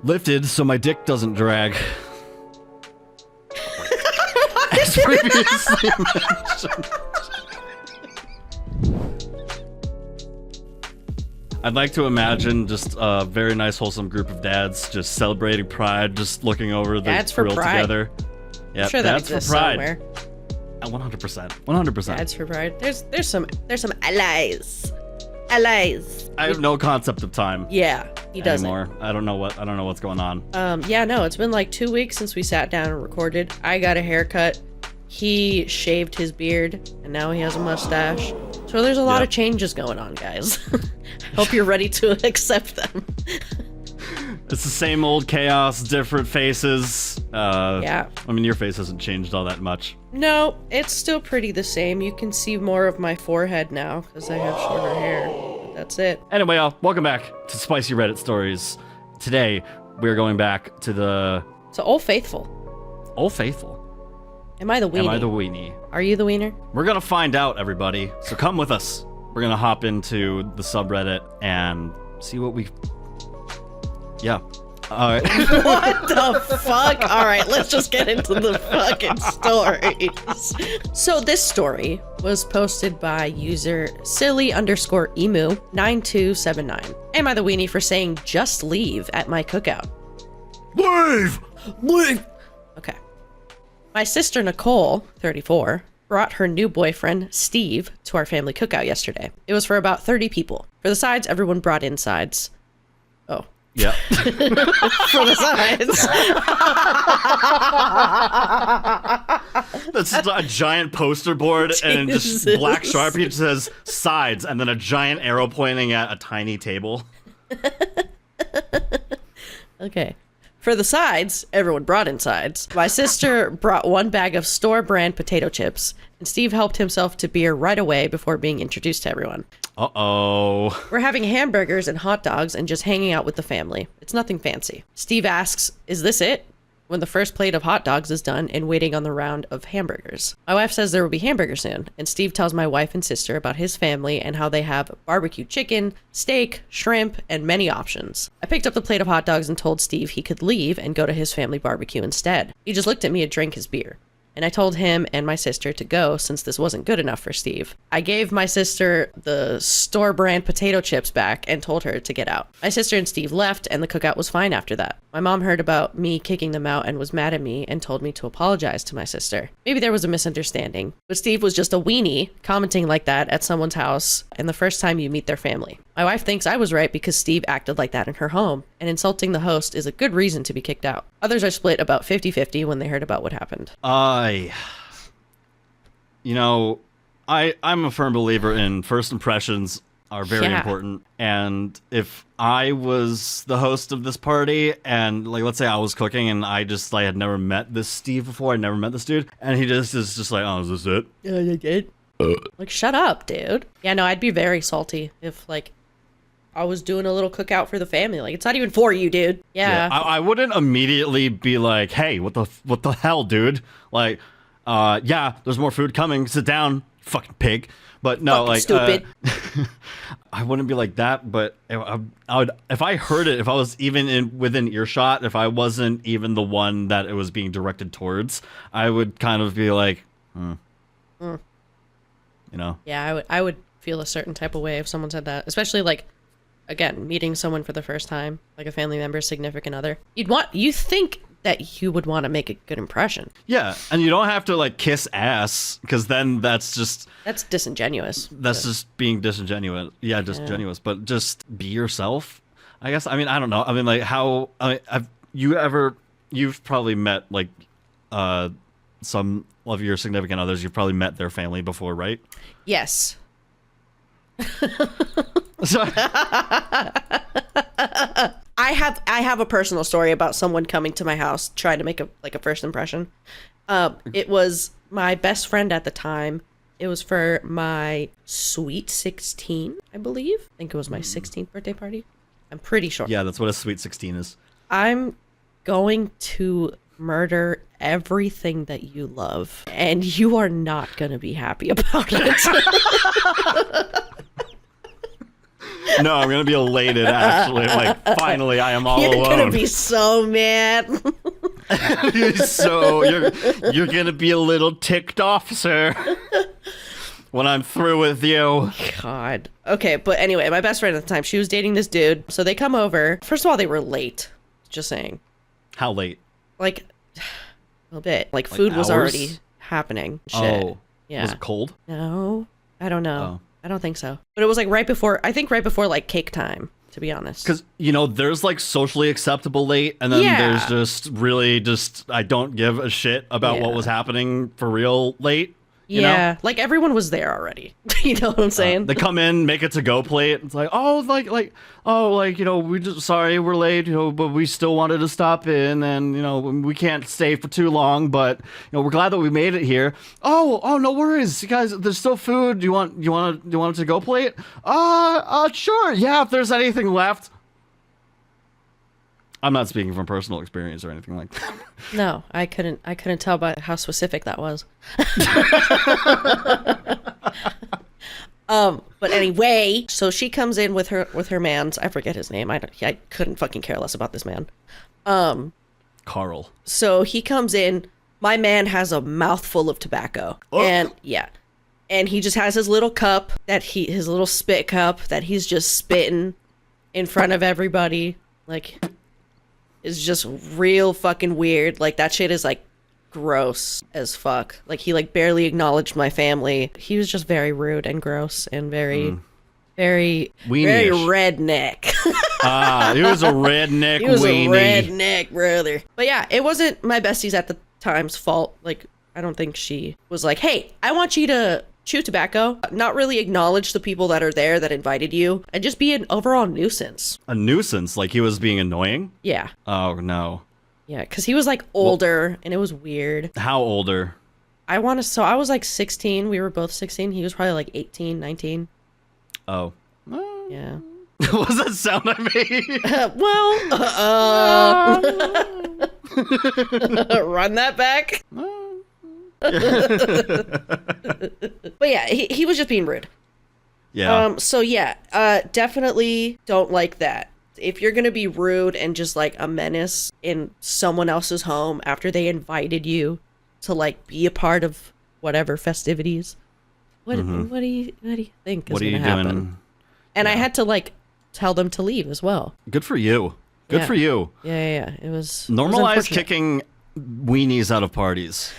Lifted so my dick doesn't drag. As previously mentioned. I'd like to imagine just a very nice, wholesome group of dads just celebrating Pride, just looking over the grill together. Yeah, sure that exists for Pride. somewhere. 100%. 100%. Dads for Pride. There's some allies. Allies. I have no concept of time. Yeah, he doesn't. Anymore. I don't know what's going on. Yeah, no, it's been like 2 weeks since we sat down and recorded. I got a haircut. He shaved his beard, and now he has a mustache. So there's a lot of changes going on, guys. Hope you're ready to accept them. It's the same old chaos, different faces. Yeah. I mean, your face hasn't changed all that much. No, it's still pretty the same. You can see more of my forehead now because I have shorter hair. But that's it. Anyway, y'all, welcome back to Spicy Reddit Stories. Today, we're going back to the... So Old Faithful. Old Faithful. Am I the weenie? Am I the weenie? Are you the wiener? We're gonna find out, everybody. So come with us. We're gonna hop into the subreddit and see what we... Yeah. Alright. What the fuck? Alright, let's just get into the fucking stories. So this story was posted by user silly_emu9279. Am I the weenie for saying just leave at my cookout? Leave! Leave! Okay. My sister Nicole, 34, brought her new boyfriend, Steve, to our family cookout yesterday. It was for about 30 people. For the sides, everyone brought in sides. Oh. Yeah. For the sides. That's just a giant poster board and just black Sharpie that says sides and then a giant arrow pointing at a tiny table. Okay. For the sides, everyone brought in sides. My sister brought one bag of store-brand potato chips, and Steve helped himself to beer right away before being introduced to everyone. Uh-oh. We're having hamburgers and hot dogs and just hanging out with the family. It's nothing fancy. Steve asks, "Is this it?" when the first plate of hot dogs is done and waiting on the round of hamburgers. My wife says there will be hamburgers soon, and Steve tells my wife and sister about his family and how they have barbecue chicken, steak, shrimp, and many options. I picked up the plate of hot dogs and told Steve he could leave and go to his family barbecue instead. He just looked at me and drank his beer. And I told him and my sister to go since this wasn't good enough for Steve. I gave my sister the store-brand potato chips back and told her to get out. My sister and Steve left, and the cookout was fine after that. My mom heard about me kicking them out and was mad at me and told me to apologize to my sister. Maybe there was a misunderstanding, but Steve was just a weenie commenting like that at someone's house and the first time you meet their family. My wife thinks I was right because Steve acted like that in her home, and insulting the host is a good reason to be kicked out. Others are split about 50-50 when they heard about what happened. I'm a firm believer in first impressions are very important. And if I was the host of this party and like, let's say I was cooking and I had never met this Steve before, I never met this dude, and he just is just like, oh, is this it? Yeah, you did. Like, shut up, dude. Yeah, no, I'd be very salty if like I was doing a little cookout for the family. Like, it's not even for you, dude. Yeah. I wouldn't immediately be like, hey, what the hell, dude? Like, yeah, there's more food coming. Sit down, fucking pig. But no, fucking stupid. I wouldn't be like that. But I would, if I heard it, if I was even within earshot, if I wasn't even the one that it was being directed towards, I would kind of be like, you know? Yeah, I would feel a certain type of way if someone said that, especially like, again, meeting someone for the first time, like a family member, significant other. You think that you would want to make a good impression. Yeah, and you don't have to like kiss ass, because then that's disingenuous. That's just being disingenuous. Yeah, disingenuous. But just be yourself, I guess. I mean, I don't know. I mean, like, you've probably met like some of your significant others. You've probably met their family before, right? Yes. So, I have a personal story about someone coming to my house trying to make a first impression. It was my best friend at the time. It was for my sweet 16, I believe. I think it was my 16th birthday party. I'm pretty sure. Yeah, that's what a sweet 16 is. I'm going to murder everything that you love, and you are not going to be happy about it. No, I'm gonna be elated. Actually, like finally, I am all You're alone. You're gonna be so mad. So you're gonna be a little ticked off, sir, when I'm through with you. God. Okay, but anyway, my best friend at the time, she was dating this dude. So they come over. First of all, they were late. Just saying. How late? Like a little bit. Like food was hours? already happening. Shit. Oh, Yeah. Was it cold? No, I don't know. Oh. I don't think so. But it was like right before like cake time, to be honest. Because, there's like socially acceptable late, and then there's just really I don't give a shit about what was happening for real late. You know? Like everyone was there already. You know what I'm saying? They come in, make a to-go plate. It's like, we just sorry we're late, but we still wanted to stop in, and we can't stay for too long, but we're glad that we made it here. Oh, no worries, you guys. There's still food. Do you want a to-go plate? Sure. Yeah, if there's anything left. I'm not speaking from personal experience or anything like that. No, I couldn't tell by how specific that was. But anyway, so she comes in with her man's, I forget his name. I couldn't fucking care less about this man. Carl. So he comes in, my man has a mouthful of tobacco. Oh. And he just has his little cup his little spit cup that he's just spitting in front of everybody. Like, it's just real fucking weird. Like, that shit is like gross as fuck. Like, he like barely acknowledged my family. He was just very rude and gross and very very redneck. He was a redneck. He was weenie. A redneck brother. But yeah, it wasn't my bestie's at the time's fault. Like, I don't think she was like, hey, I want you to chew tobacco, not really acknowledge the people that are there that invited you, and just be an overall nuisance. A nuisance? Like he was being annoying? Yeah. Oh, no. Yeah, because he was like older, and it was weird. How older? I was like 16. We were both 16. He was probably like 18, 19. Oh. Yeah. What was that sound I made? Run that back. But yeah, he was just being rude. Yeah. So yeah, definitely don't like that. If you're gonna be rude and just like a menace in someone else's home after they invited you to like be a part of whatever festivities, what do you think is gonna happen? Doing? And I had to like tell them to leave as well. Good for you. Good for you. Yeah. It was normalize kicking weenies out of parties.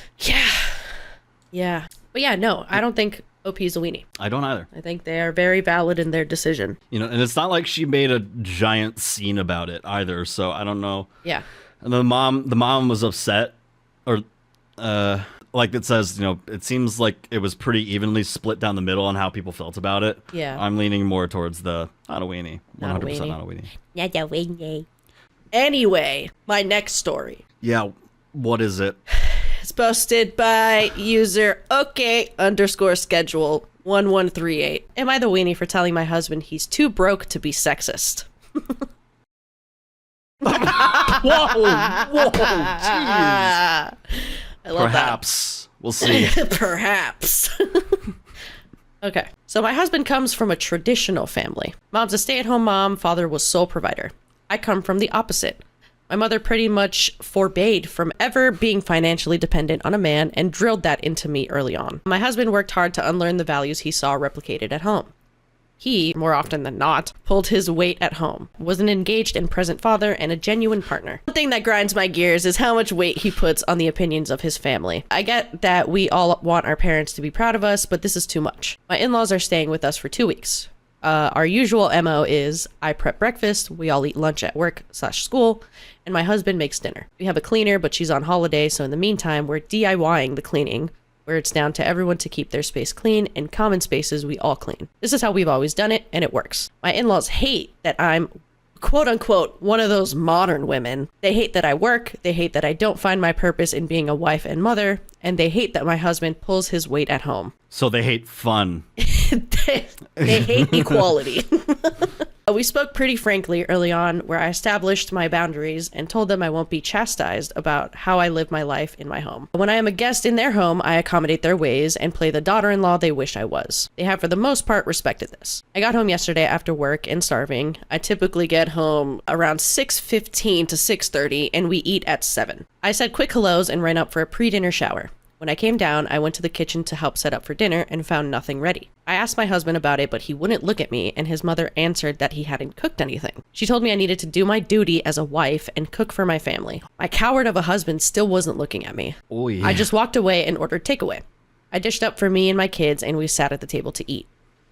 Yeah. But yeah, no, I don't think OP is a weenie. I don't either. I think they are very valid in their decision. And it's not like she made a giant scene about it either, so I don't know. Yeah. And the mom was upset, or like it says, it seems like it was pretty evenly split down the middle on how people felt about it. Yeah. I'm leaning more towards the not a weenie. 100% not a weenie. Not a weenie. Anyway, my next story. Yeah, what is it? It's posted by user OK_schedule 1138. Am I the weenie for telling my husband he's too broke to be sexist? Whoa, jeez. I love Perhaps. We'll see. Perhaps. Okay. So my husband comes from a traditional family. Mom's a stay-at-home mom. Father was sole provider. I come from the opposite. My mother pretty much forbade from ever being financially dependent on a man and drilled that into me early on. My husband worked hard to unlearn the values he saw replicated at home. He, more often than not, pulled his weight at home, was an engaged and present father, and a genuine partner. One thing that grinds my gears is how much weight he puts on the opinions of his family. I get that we all want our parents to be proud of us, but this is too much. My in-laws are staying with us for 2 weeks. Our usual MO is I prep breakfast, we all eat lunch at work/school, and my husband makes dinner. We have a cleaner, but she's on holiday, so in the meantime, we're DIYing the cleaning, where it's down to everyone to keep their space clean, and common spaces we all clean. This is how we've always done it, and it works. My in-laws hate that I'm, quote unquote, one of those modern women. They hate that I work, they hate that I don't find my purpose in being a wife and mother, and they hate that my husband pulls his weight at home. So they hate fun. They hate equality. We spoke pretty frankly early on, where I established my boundaries and told them I won't be chastised about how I live my life in my home. When I am a guest in their home, I accommodate their ways and play the daughter-in-law they wish I was. They have, for the most part, respected this. I got home yesterday after work and starving. I typically get home around 6:15 to 6:30, and we eat at 7. I said quick hellos and ran up for a pre-dinner shower. When I came down, I went to the kitchen to help set up for dinner and found nothing ready. I asked my husband about it, but he wouldn't look at me, and his mother answered that he hadn't cooked anything. She told me I needed to do my duty as a wife and cook for my family. My coward of a husband still wasn't looking at me. Oh, yeah. I just walked away and ordered takeaway. I dished up for me and my kids, and we sat at the table to eat.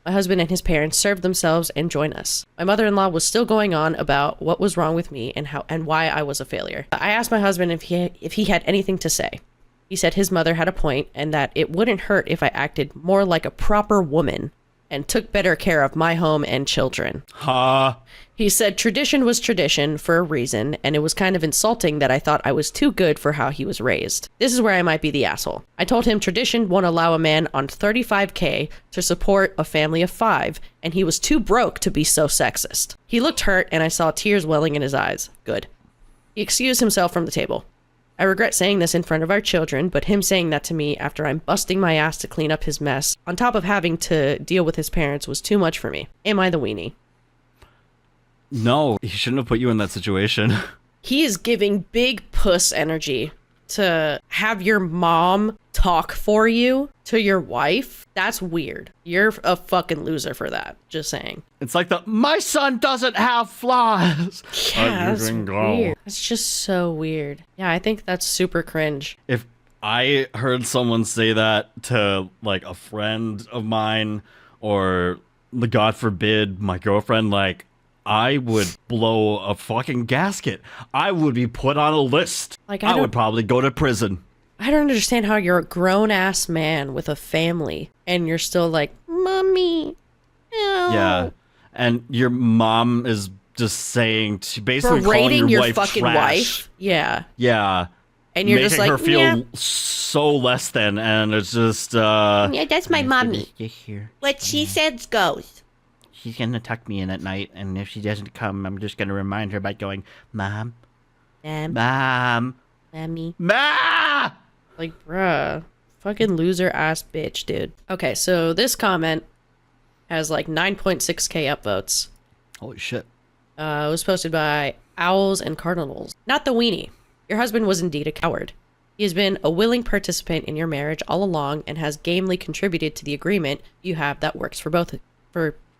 My husband and his parents served themselves and joined us. My mother-in-law was still going on about what was wrong with me and why I was a failure. I asked my husband if he had anything to say. He said his mother had a point and that it wouldn't hurt if I acted more like a proper woman and took better care of my home and children. He said tradition was tradition for a reason, and it was kind of insulting that I thought I was too good for how he was raised. This is where I might be the asshole. I told him tradition won't allow a man on $35K to support a family of 5, and he was too broke to be so sexist. He looked hurt, and I saw tears welling in his eyes. Good. He excused himself from the table. I regret saying this in front of our children, but him saying that to me after I'm busting my ass to clean up his mess, on top of having to deal with his parents, was too much for me. Am I the weenie? No, he shouldn't have put you in that situation. He is giving big puss energy to have your mom talk for you to your wife. That's weird. You're a fucking loser for that. Just saying. It's like my son doesn't have flaws. Yeah, that's weird. That's just so weird. Yeah, I think that's super cringe. If I heard someone say that to like a friend of mine or God forbid my girlfriend, like I would blow a fucking gasket. I would be put on a list. Like I would probably go to prison. I don't understand how you're a grown-ass man with a family and you're still like, Mommy. Ew. Yeah. And your mom is just saying, basically berating calling your your wife fucking trash. wife. Yeah. Yeah. And you're just like, making her feel so less than, and it's just, Yeah, that's my mommy. Just here. What she says goes. She's gonna tuck me in at night, and if she doesn't come, I'm just gonna remind her by going, Mom. Mom. Mommy. Ma! Like, bruh. Fucking loser ass bitch, dude. Okay, so this comment has like 9.6K upvotes. Holy shit. It was posted by Owls and Cardinals. Not the weenie. Your husband was indeed a coward. He has been a willing participant in your marriage all along and has gamely contributed to the agreement you have that works for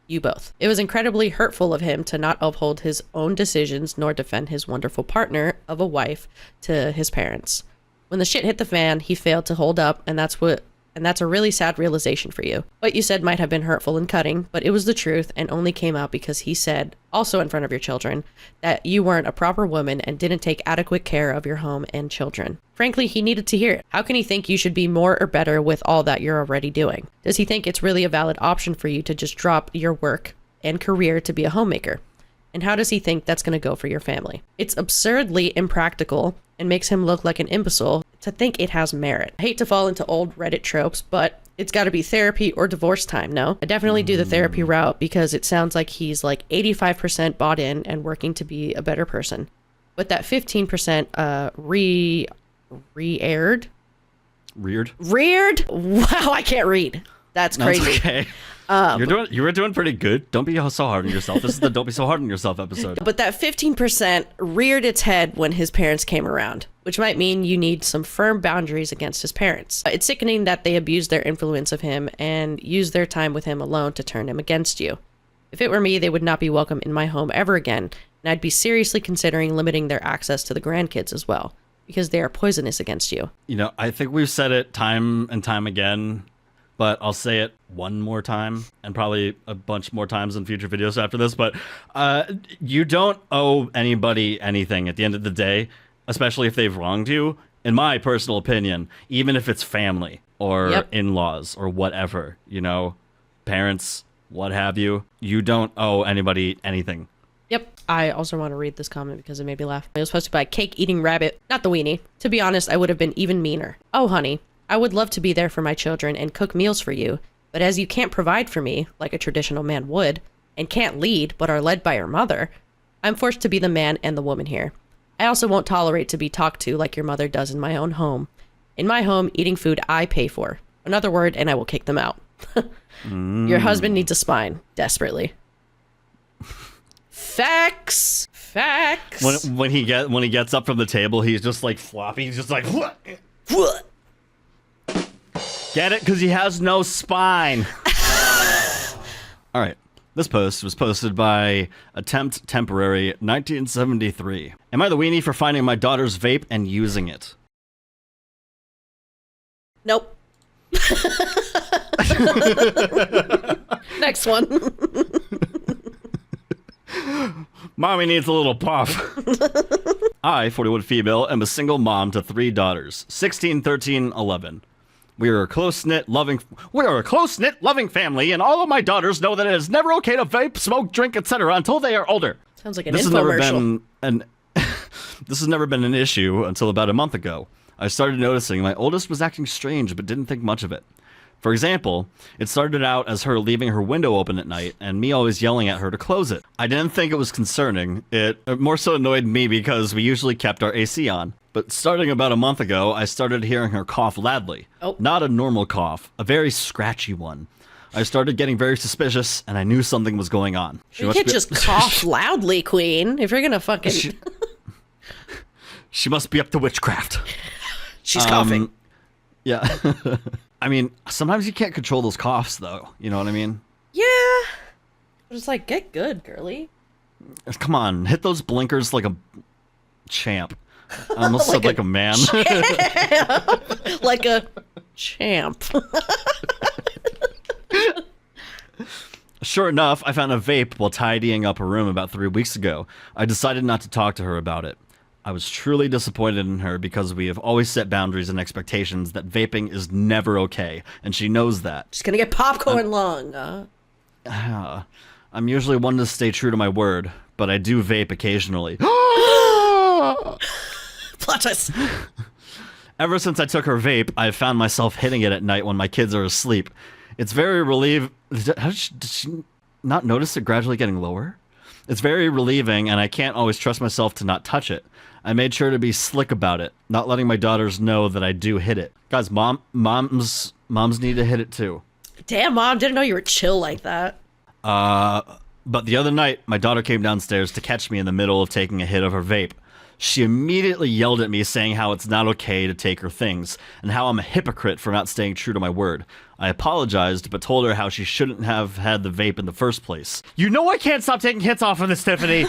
you both. It was incredibly hurtful of him to not uphold his own decisions nor defend his wonderful partner of a wife to his parents. When the shit hit the fan, he failed to hold up, and that's a really sad realization for you. What you said might have been hurtful and cutting, but it was the truth and only came out because he said, also in front of your children, that you weren't a proper woman and didn't take adequate care of your home and children. Frankly, he needed to hear it. How can he think you should be more or better with all that you're already doing? Does he think it's really a valid option for you to just drop your work and career to be a homemaker? And how does he think that's going to go for your family? It's absurdly impractical and makes him look like an imbecile to think it has merit. I hate to fall into old Reddit tropes, but it's got to be therapy or divorce time, no? I definitely do the therapy route because it sounds like he's like 85% bought in and working to be a better person. But that 15% reared? Wow, I can't read. That's crazy. That's okay. You were doing pretty good. Don't be so hard on yourself. This is the Don't Be So Hard on Yourself episode. But that 15% reared its head when his parents came around, which might mean you need some firm boundaries against his parents. It's sickening that they abused their influence of him and used their time with him alone to turn him against you. If it were me, they would not be welcome in my home ever again, and I'd be seriously considering limiting their access to the grandkids as well, because they are poisonous against you. You know, I think we've said it time and time again, but I'll say it one more time and probably a bunch more times in future videos after this. But you don't owe anybody anything at the end of the day, especially if they've wronged you, in my personal opinion, even if it's family or in-laws or whatever, you know, parents, what have you. You don't owe anybody anything. Yep. I also want to read this comment because it made me laugh. It was posted by Cake Eating Rabbit, not the weenie. To be honest, I would have been even meaner. Oh, honey. I would love to be there for my children and cook meals for you, but as you can't provide for me, like a traditional man would, and can't lead but are led by her mother, I'm forced to be the man and the woman here. I also won't tolerate to be talked to like your mother does in my own home. In my home, eating food I pay for. Another word and I will kick them out. Your husband needs a spine, desperately. Facts. When he gets up from the table, he's just like floppy. He's just like, what? Get it? Because he has no spine. All right. This post was posted by Attempt Temporary 1973. Am I the weenie for finding my daughter's vape and using it? Nope. Next one. Mommy needs a little puff. I, 41 female, am a single mom to 3 daughters, 16, 13, 11. We are a close-knit, loving family, and all of my daughters know that it is never okay to vape, smoke, drink, etc. until they are older. Sounds like an infomercial. This has never been an issue until about a month ago. I started noticing my oldest was acting strange, but didn't think much of it. For example, it started out as her leaving her window open at night and me always yelling at her to close it. I didn't think it was concerning. It more so annoyed me because we usually kept our AC on. But starting about a month ago, I started hearing her cough loudly. Oh. Not a normal cough, a very scratchy one. I started getting very suspicious, and I knew something was going on. You can't just cough loudly, Queen, if you're gonna fucking... She must be up to witchcraft. She's coughing. Yeah. I mean, sometimes you can't control those coughs, though. You know what I mean? Yeah. But it's like, get good, girly. Come on, hit those blinkers like a champ. I almost said like a man. Like a champ. Sure enough, I found a vape while tidying up her room about 3 weeks ago. I decided not to talk to her about it. I was truly disappointed in her because we have always set boundaries and expectations that vaping is never okay, and she knows that. Just gonna get popcorn lung. I'm usually one to stay true to my word, but I do vape occasionally. Plot twist. Ever since I took her vape, I've found myself hitting it at night when my kids are asleep. It's very relieving. Did she not notice it gradually getting lower? It's very relieving, and I can't always trust myself to not touch it. I made sure to be slick about it, not letting my daughters know that I do hit it. Guys, moms need to hit it too. Damn, Mom, didn't know you were chill like that. But the other night, my daughter came downstairs to catch me in the middle of taking a hit of her vape. She immediately yelled at me saying how it's not okay to take her things, and how I'm a hypocrite for not staying true to my word. I apologized, but told her how she shouldn't have had the vape in the first place. You know I can't stop taking hits off of this, Tiffany!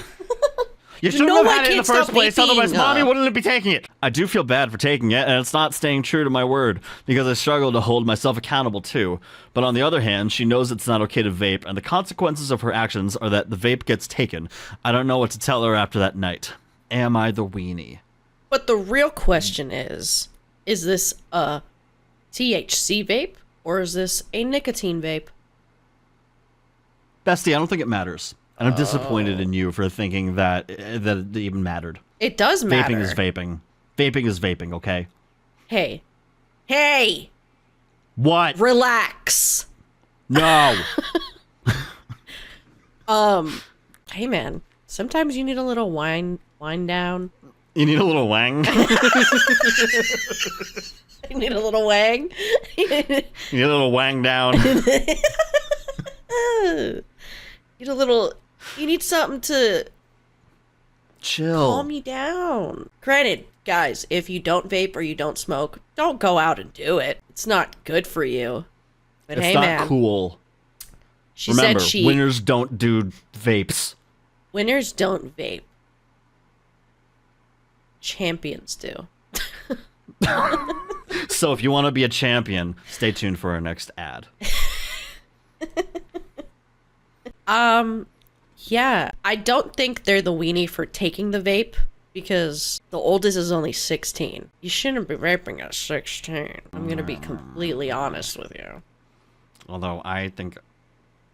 You shouldn't have had it in the first place, otherwise Mommy wouldn't be taking it. I do feel bad for taking it, and it's not staying true to my word, because I struggle to hold myself accountable too. But on the other hand, she knows it's not okay to vape, and the consequences of her actions are that the vape gets taken. I don't know what to tell her after that night. Am I the weenie? But the real question is this a THC vape, or is this a nicotine vape? Bestie, I don't think it matters. And I'm disappointed in you for thinking that it even mattered. It does matter. Vaping is vaping. Vaping is vaping, okay? Hey! What? Relax! No! Hey man, sometimes you need a little wind down. You need a little wang? You need a little wang? You need a little wang down. You need something to chill, calm you down. Granted, guys, if you don't vape or you don't smoke, don't go out and do it. It's not good for you. But it's hey, not man, cool. Remember, winners don't do vapes. Winners don't vape. Champions do. So if you want to be a champion, stay tuned for our next ad. Yeah, I don't think they're the weenie for taking the vape, because the oldest is only 16. You shouldn't be vaping at 16. I'm gonna be completely honest with you. Although I think...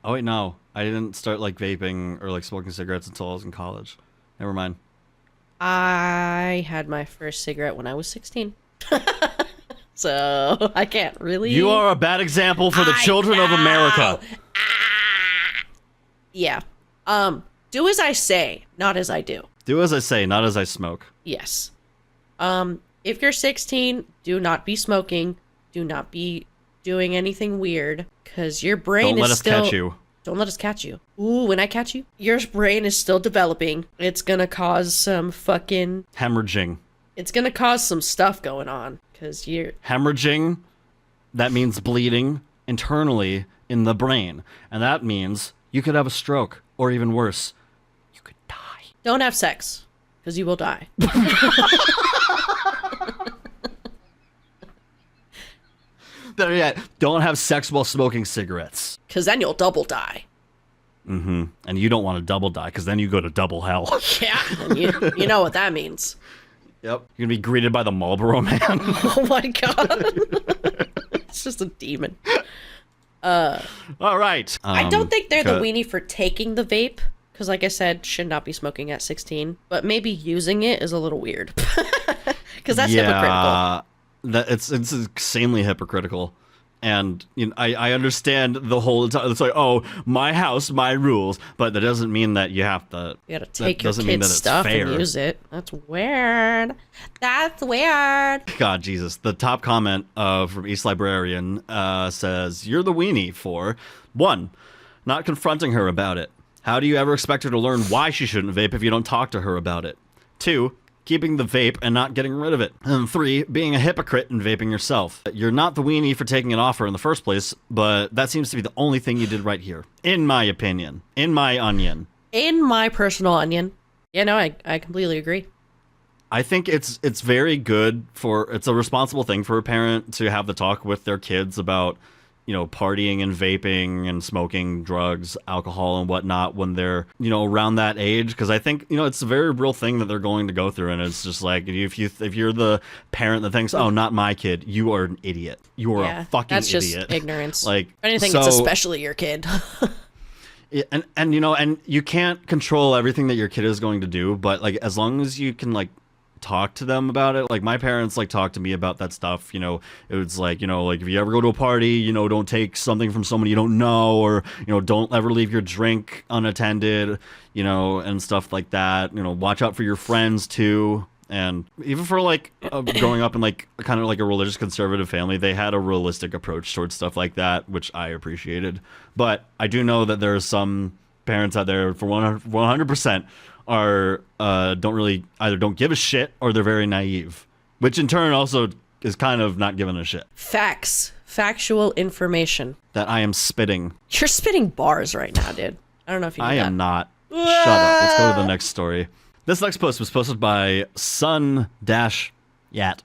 Oh wait, no. I didn't start like vaping or like smoking cigarettes until I was in college. Never mind. I had my first cigarette when I was 16. So I can't really... You are a bad example for the children of America. Yeah. Do as I say, not as I do. Do as I say, not as I smoke. Yes. If you're 16, do not be smoking. Do not be doing anything weird, because your brain Don't let is us still... catch you. Don't let us catch you. Ooh, when I catch you, your brain is still developing. It's gonna cause some fucking... Hemorrhaging. It's gonna cause some stuff going on, because you're... Hemorrhaging, that means bleeding internally in the brain. And that means you could have a stroke, or even worse, you could die. Don't have sex, because you will die. Better yet, don't have sex while smoking cigarettes. Because then you'll double die. Mm-hmm. And you don't want to double die, because then you go to double hell. Yeah, and you know what that means. Yep. You're going to be greeted by the Marlboro Man. Oh my god. It's just a demon. All right. I don't think they're the weenie for taking the vape, because like I said, should not be smoking at 16. But maybe using it is a little weird. Because that's hypocritical. It's insanely hypocritical. And I understand the whole time. It's like, oh, my house, my rules. But that doesn't mean that you have to... You gotta take your kid's stuff and use it. That's weird. That's weird. God, Jesus. The top comment from East Librarian says, you're the weenie for 1, not confronting her about it. How do you ever expect her to learn why she shouldn't vape if you don't talk to her about it? 2, keeping the vape and not getting rid of it. And 3, being a hypocrite and vaping yourself. You're not the weenie for taking it off her in the first place, but that seems to be the only thing you did right here. In my opinion. In my onion. In my personal onion. Yeah, no, I completely agree. I think it's very good it's a responsible thing for a parent to have the talk with their kids about, partying and vaping and smoking drugs, alcohol and whatnot when they're, around that age. Because I think, it's a very real thing that they're going to go through. And it's just like, if you're the parent that thinks, oh, not my kid, you are an idiot. You are a fucking that's idiot. Just ignorance. Like, if anything, it's especially your kid. And you can't control everything that your kid is going to do. But like, as long as you can talk to them about it. Like my parents talk to me about that stuff. It was like if you ever go to a party, don't take something from someone you don't know, or don't ever leave your drink unattended, and stuff like that. Watch out for your friends too. And even for growing up in kind of a religious conservative family, they had a realistic approach towards stuff like that, which I appreciated. But I do know that there are some parents out there for 100% are don't give a shit, or they're very naive, which in turn also is kind of not giving a shit. Factual information that I am spitting. You're spitting bars right now, dude. I don't know if you know I am not. Shut up. Let's go to the next story. This next post was posted by Sun-Yat. Yet.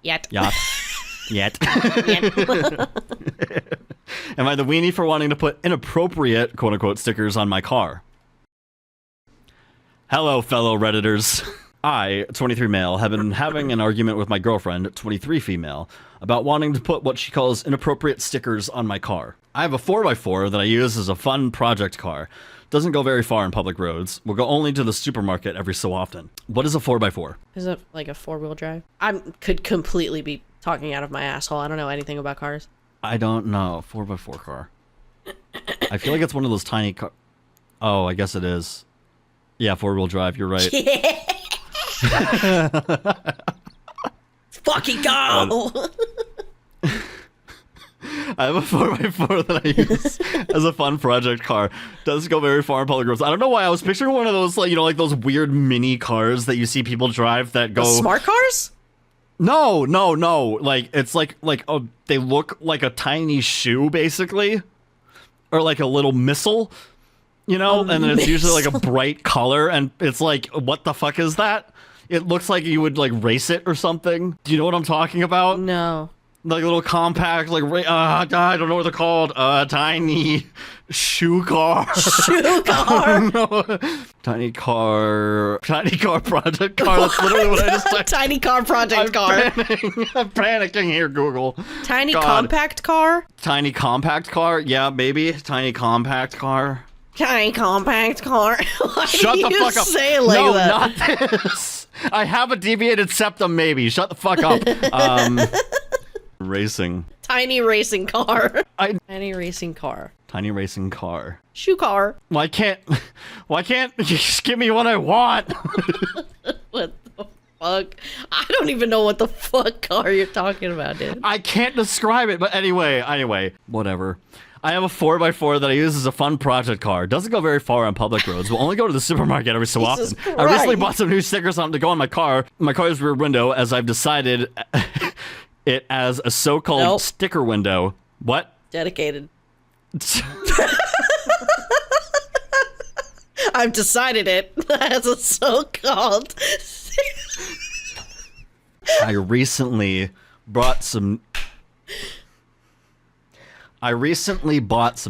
Yet. Am I the weenie for wanting to put inappropriate, quote-unquote, stickers on my car? Hello, fellow Redditors. I, 23 male, have been having an argument with my girlfriend, 23 female, about wanting to put what she calls inappropriate stickers on my car. I have a 4x4 that I use as a fun project car. Doesn't go very far on public roads. Will go only to the supermarket every so often. What is a 4x4? Is it like a 4-wheel drive? I could completely be talking out of my asshole. I don't know anything about cars. I don't know. 4x4 car. I feel like it's one of those tiny car. Oh, I guess it is. Yeah, 4-wheel drive. You're right. Yeah. Fucking go! I have a 4x4 that I use as a fun project car. Doesn't go very far on public roads. I don't know why I was picturing one of those, like those weird mini cars that you see people drive that go... The smart cars? No. It's they look like a tiny shoe, basically. Or like a little missile. And then it's usually like a bright color, and it's like, what the fuck is that? It looks like you would race it or something. Do you know what I'm talking about? No. Like a little compact, I don't know what they're called. Tiny shoe car. Shoe car. No. Tiny car project car. That's literally what I just typed. Tiny car project car. I'm panicking here, Google. Tiny compact car? Tiny compact car? Yeah, maybe. Tiny compact car. Tiny compact car. Shut the fuck up. Say it like no, that? not this. I have a deviated septum, maybe. Shut the fuck up. Racing. Tiny racing car. Tiny racing car. Tiny racing car. Shoe car. Why can't you just give me what I want? What the fuck? I don't even know what the fuck car you're talking about, dude. I can't describe it, but anyway, whatever. I have a 4x4 that I use as a fun project car. Doesn't go very far on public roads. Will only go to the supermarket every so Jesus often. Christ. I recently bought some new stickers on to go on my car's rear window, as I've decided it as a so-called Nope. sticker window. What? Dedicated. I've decided it as a so-called. I recently bought some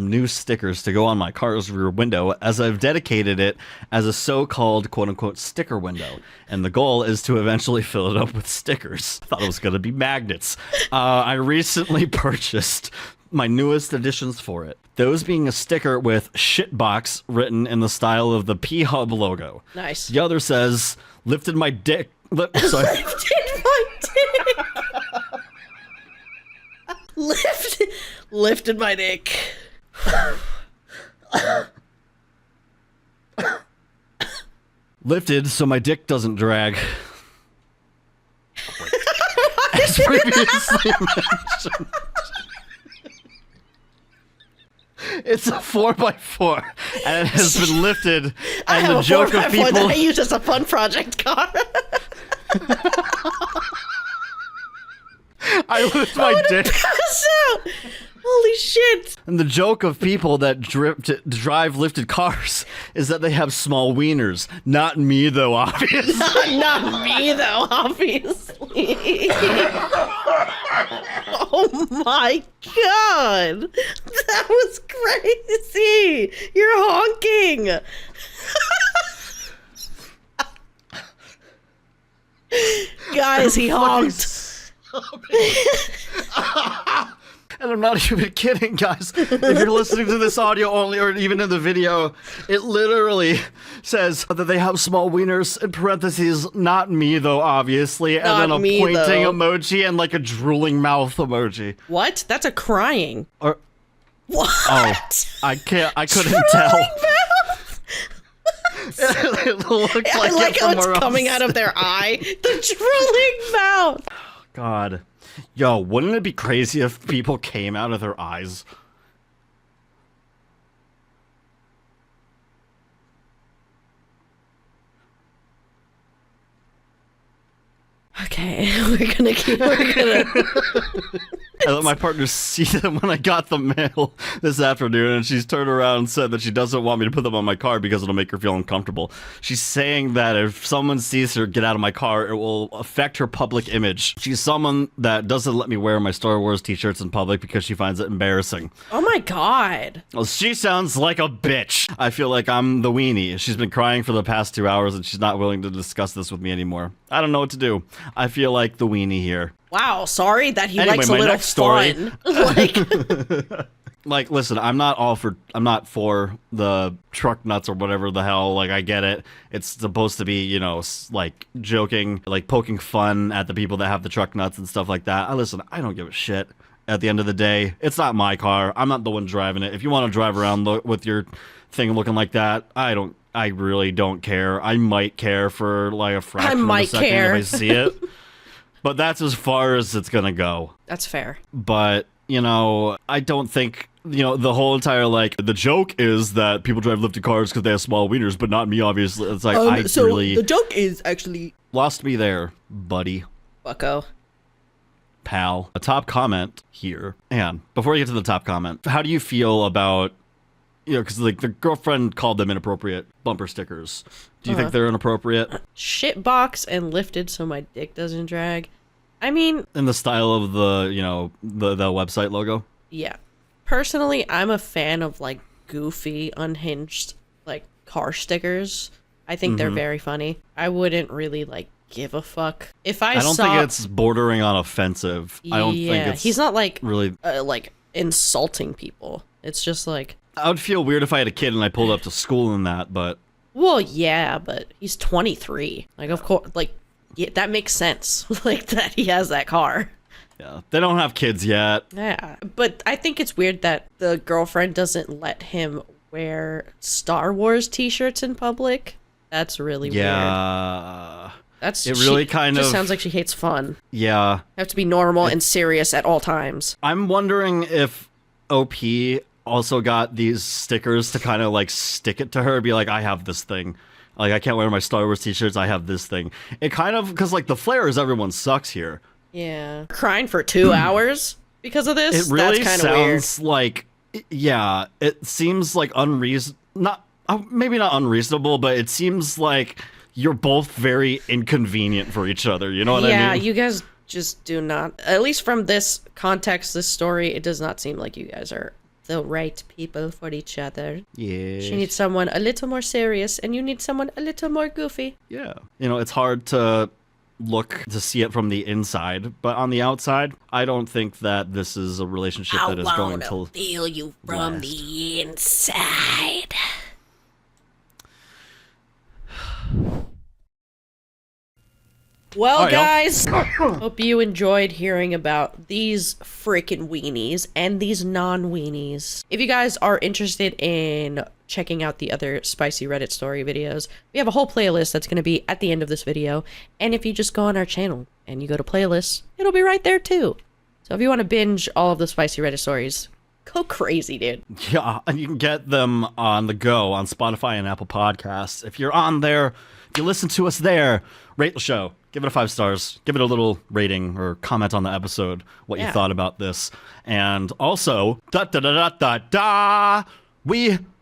new stickers to go on my car's rear window, as I've dedicated it as a so-called quote-unquote sticker window. And the goal is to eventually fill it up with stickers. I thought it was going to be magnets. I recently purchased my newest additions for it. Those being a sticker with shitbox written in the style of the P-Hub logo. Nice. The other says, lifted my dick. Sorry. Lifted my dick. Lifted my dick. Lifted so my dick doesn't drag. As previously mentioned. It's a 4x4, and it has been lifted. I And have the a joke 4x4 of people, that I use as a fun project car. I lift my dick. Pass out. Holy shit. And the joke of people that drive lifted cars is that they have small wieners. Not me, though, obviously. Not me, though, obviously. Oh my god. That was crazy. You're honking. Guys, he honked. And I'm not even kidding, guys. If you're listening to this audio only, or even in the video, it literally says that they have small wieners, in parentheses, not me, though, obviously, and then a pointing emoji and like a drooling mouth emoji. What? That's a crying. Or, What? oh, I couldn't tell. It looked I like like it how from it's where coming out of their eye. The drooling mouth. God. Yo, wouldn't it be crazy if people came out of their eyes? Okay, we're gonna I let my partner see them when I got the mail this afternoon, and she's turned around and said that she doesn't want me to put them on my car because it'll make her feel uncomfortable. She's saying that if someone sees her get out of my car, it will affect her public image. She's someone that doesn't let me wear my Star Wars t-shirts in public because she finds it embarrassing. Oh my god. Well, she sounds like a bitch. I feel like I'm the weenie. She's been crying for the past 2 hours, and she's not willing to discuss this with me anymore. I don't know what to do. I feel like the weenie here. Wow, sorry that he Anyway, likes a my little next story. fun. Like, Like, listen, I'm not for the truck nuts or whatever the hell. Like, I get it. It's supposed to be, you know, like joking, like poking fun at the people that have the truck nuts and stuff like that. Listen, I don't give a shit. At the end of the day, it's not my car. I'm not the one driving it. If you want to drive around with your thing looking like that, I really don't care. I might care for like a fraction of a second if I see it. But that's as far as it's gonna go. that's fair. But, you know, I don't think, you know, the whole entire, like, the joke is that people drive lifted cars because they have small wieners, but not me, obviously. It's like, the joke is actually lost me there, buddy, bucko. pal. A top comment here. And before we get to the top comment, how do you feel about, you know, because, like, the girlfriend called them inappropriate bumper stickers. Do you think they're inappropriate? Shitbox and lifted so my dick doesn't drag. I mean, In the style of the, you know, the website logo? yeah. Personally, I'm a fan of like goofy, unhinged like car stickers. I think they're very funny. I wouldn't really like give a fuck if I don't saw. think it's bordering on offensive. I don't think it's he's not like really. like insulting people. It's just like, I would feel weird if I had a kid and I pulled up to school in that, but well, yeah, but he's 23. Like, of course, like, yeah, that makes sense. Like that he has that car. Yeah, they don't have kids yet. Yeah, but I think it's weird that the girlfriend doesn't let him wear Star Wars t-shirts in public. That's really weird. Yeah. That's it really just sounds like she hates fun. Yeah. Have to be normal and serious at all times. I'm wondering if OP also got these stickers to kind of like stick it to her, be like, I have this thing. Like, I can't wear my Star Wars t-shirts, I have this thing. It kind of, because like the flair is everyone sucks here. Yeah. Crying for 2 hours because of this? It really That's sounds like, yeah, it seems like maybe not unreasonable, but it seems like you're both very inconvenient for each other. You know what I mean? Yeah, you guys just do not, at least from this context, this story, it does not seem like you guys are the right people for each other. Yeah. She needs someone a little more serious, and you need someone a little more goofy. Yeah. You know, it's hard to look to see it from the inside, but on the outside, I don't think that this is a relationship that is going to feel you from last. the inside. Well, All right, y'all. guys, hope you enjoyed hearing about these freaking weenies and these non-weenies. If you guys are interested in checking out the other Spicy Reddit story videos, we have a whole playlist that's going to be at the end of this video. And if you just go on our channel and you go to playlists, it'll be right there too. So if you want to binge all of the Spicy Reddit stories, go crazy, dude. Yeah, and you can get them on the go on Spotify and Apple Podcasts. If you're on there, if you listen to us there, rate the show. Give it a 5 stars. Give it a little rating or comment on the episode what you thought about this. And also, we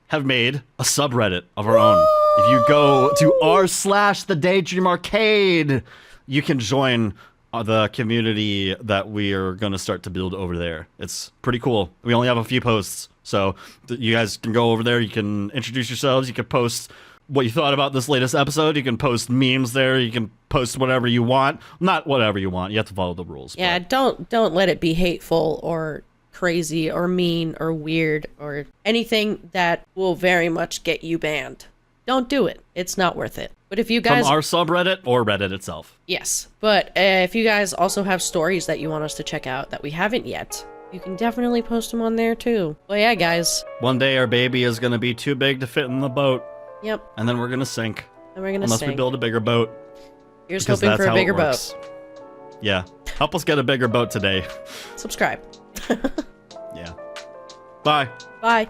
have made a subreddit of our own. If you go to r/the Daydream Arcade, you can join the community that we are going to start to build over there. It's pretty cool. We only have a few posts, so you guys can go over there. You can introduce yourselves. You can post what you thought about this latest episode. You can post memes there. You can post whatever you want. Not whatever you want. You have to follow the rules. Yeah, don't let it be hateful or crazy or mean or weird or anything that will very much get you banned. Don't do it. It's not worth it. But if you guys... From our subreddit or Reddit itself. Yes. But if you guys also have stories that you want us to check out that we haven't yet, you can definitely post them on there too. Well, yeah, guys. One day our baby is going to be too big to fit in the boat. Yep. And then we're going to sink. And we're going to Unless sink. we build a bigger boat. Here's Because hoping that's for a how it bigger boat. works. Yeah. Help us get a bigger boat today. Subscribe. Yeah. Bye. Bye.